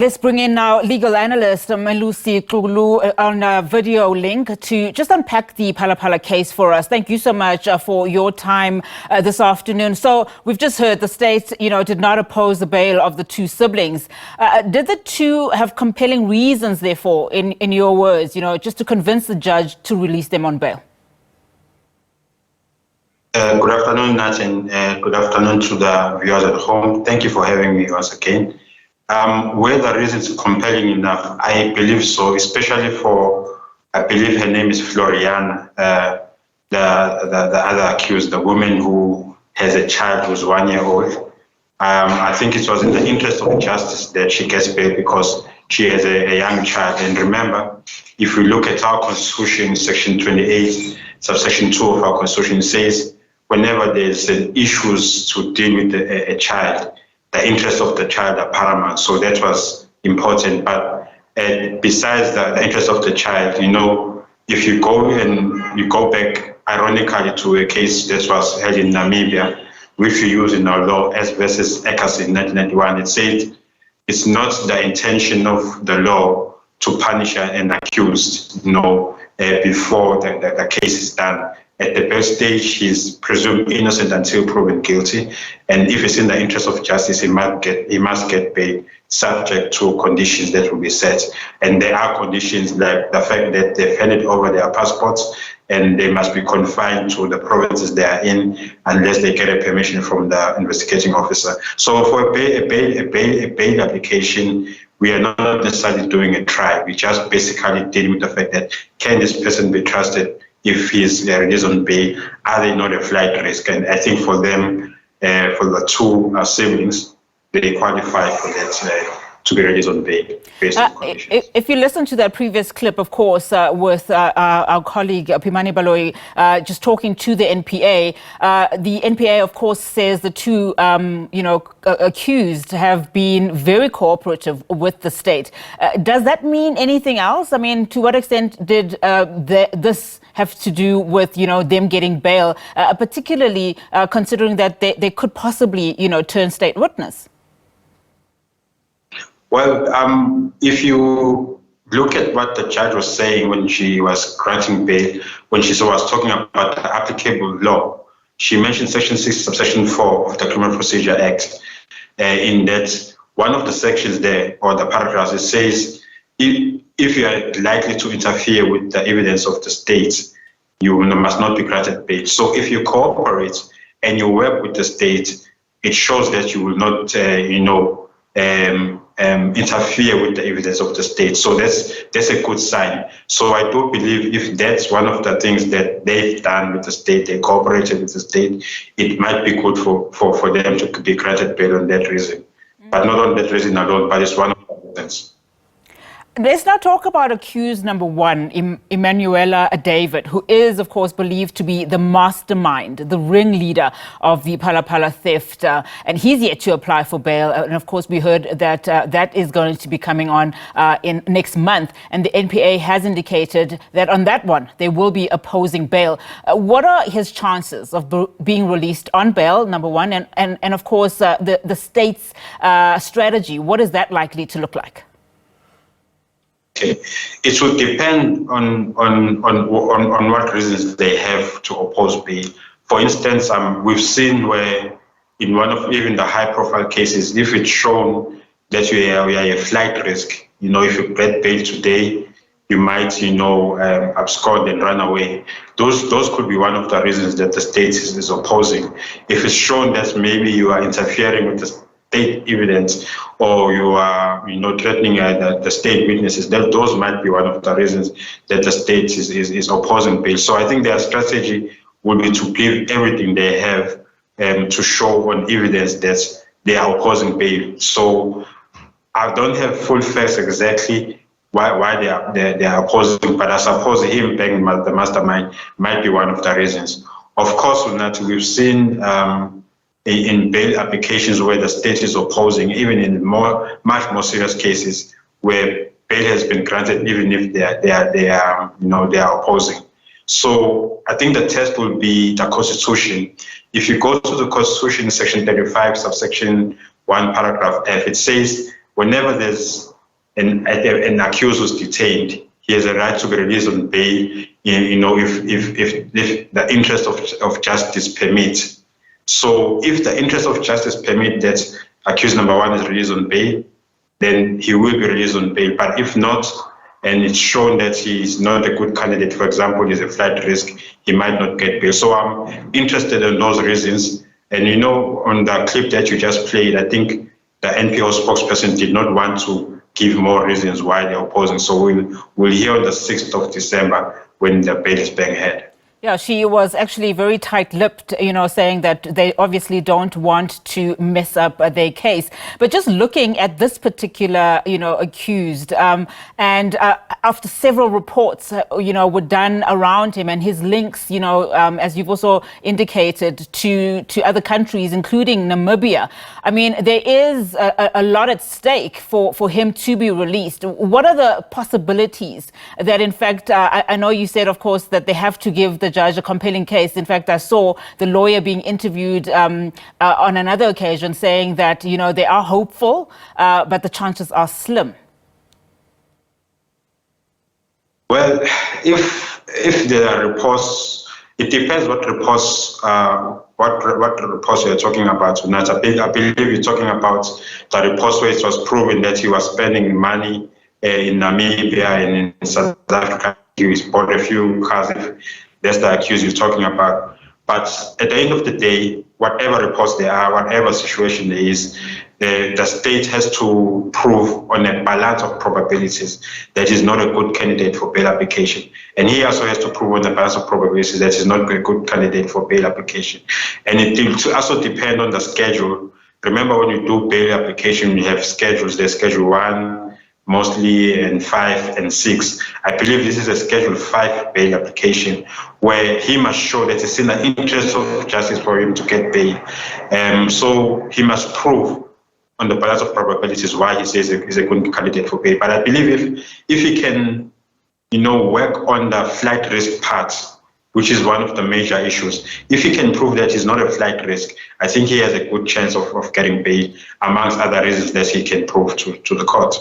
Let's bring in now legal analyst Melusi Xulu on a video link to just unpack the Phala Phala case for us. Thank you so much for your time this afternoon. So we've just heard the state, did not oppose the bail of the two siblings. Did the two have compelling reasons, therefore, in your words, just to convince the judge to release them on bail? Good afternoon, Nat, and good afternoon to the viewers at home. Thank you for having me once again. Whether the reasons compelling enough, I believe so, especially for, I believe her name is Floriana, the other accused, the woman who has a child who's 1 year old. I think it was in the interest of justice that she gets bail because she has a young child. And remember, if we look at our constitution, section 28, subsection 2 of our constitution says, whenever there's issues to deal with a child, the interests of the child are paramount. So that was important. But besides the interest of the child, if you go back, ironically, to a case that was held in Namibia, which we use in our law, S versus Eckers in 1991, it said it's not the intention of the law to punish an accused, before the case is done. At the bail stage, he's presumed innocent until proven guilty, and if it's in the interest of justice, he must get bail, subject to conditions that will be set. And there are conditions like the fact that they've handed over their passports, and they must be confined to the provinces they are in unless they get a permission from the investigating officer. So for a bail application, we are not necessarily doing a trial. We just basically deal with the fact that can this person be trusted? If he's released on bail, are they not a flight risk? And I think for them, for the two siblings, they qualify for that to be released on bail based on conditions. If you listen to that previous clip, of course, with our colleague Pimani Baloyi just talking to the NPA, the NPA, of course, says the two, accused have been very cooperative with the state. Does that mean anything else? I mean, to what extent did this have to do with, them getting bail, particularly considering that they could possibly, turn state witness? Well, if you look at what the judge was saying when she was granting bail, when she was talking about the applicable law, she mentioned section 6, subsection 4 of the Criminal Procedure Act, in that one of the sections there, or the paragraphs, it says, if you are likely to interfere with the evidence of the state, you must not be granted bail. So if you cooperate and you work with the state, it shows that you will not, interfere with the evidence of the state. So that's a good sign. So I do believe if that's one of the things that they've done with the state, they cooperated with the state, it might be good for them to be granted bail on that reason. But not on that reason alone, but it's one of the reasons. Let's now talk about accused number one, Emanuela David, who is, of course, believed to be the mastermind, the ringleader of the Phala Phala theft. And he's yet to apply for bail. And of course, we heard that that is going to be coming on in next month. And the NPA has indicated that on that one, they will be opposing bail. What are his chances of being released on bail, number one? And of course, the state's strategy, what is that likely to look like? Okay. It will depend on what reasons they have to oppose bail. For instance, we've seen where in one of even the high-profile cases, if it's shown that we are a flight risk, if you get bail today, you might, abscond and run away. Those could be one of the reasons that the state is opposing. If it's shown that maybe you are interfering with the state evidence, or you are, threatening the state witnesses, those might be one of the reasons that the state is opposing bail. So I think their strategy would be to give everything they have to show on evidence that they are opposing bail. So I don't have full facts exactly why they are opposing, but I suppose him being the mastermind might be one of the reasons. Of course, we've seen in bail applications where the state is opposing, even in much more serious cases where bail has been granted, even if they are opposing. So I think the test will be the Constitution. If you go to the Constitution, section 35, subsection 1, paragraph F, it says whenever there's an accused who's detained, he has a right to be released on bail, if the interest of justice permits. So if the interest of justice permits that accused number one is released on bail, then he will be released on bail. But if not, and it's shown that he is not a good candidate, for example, he's a flight risk, he might not get bail. So I'm interested in those reasons. And on the clip that you just played, I think the NPO spokesperson did not want to give more reasons why they're opposing. So we'll hear on the 6th of December when the bail is being held. Yeah, she was actually very tight-lipped, saying that they obviously don't want to mess up their case. But just looking at this particular, accused, and after several reports, were done around him and his links, as you've also indicated, to other countries, including Namibia. I mean, there is a lot at stake for him to be released. What are the possibilities that, in fact, I know you said, of course, that they have to give the judge a compelling case. In fact, I saw the lawyer being interviewed on another occasion saying that, they are hopeful, but the chances are slim. Well, if there are reports, it depends what reports you're talking about tonight. I believe you're talking about the reports where it was proven that he was spending money in Namibia and in South Africa. He bought a few cars. That's the accused you're talking about. But at the end of the day, whatever reports there are, whatever situation there is, the state has to prove on a balance of probabilities that he's not a good candidate for bail application. And he also has to prove on the balance of probabilities that he's not a good candidate for bail application. And it will also depend on the schedule. Remember, when you do bail application, you have schedules. There's Schedule 1, mostly, and 5 and 6. I believe this is a Schedule 5 bail application where he must show that it's in the interest of justice for him to get bail. So he must prove on the balance of probabilities why he says he's a good candidate for bail. But I believe if he can, work on the flight risk part, which is one of the major issues, if he can prove that he's not a flight risk, I think he has a good chance of getting bail, amongst other reasons that he can prove to the court.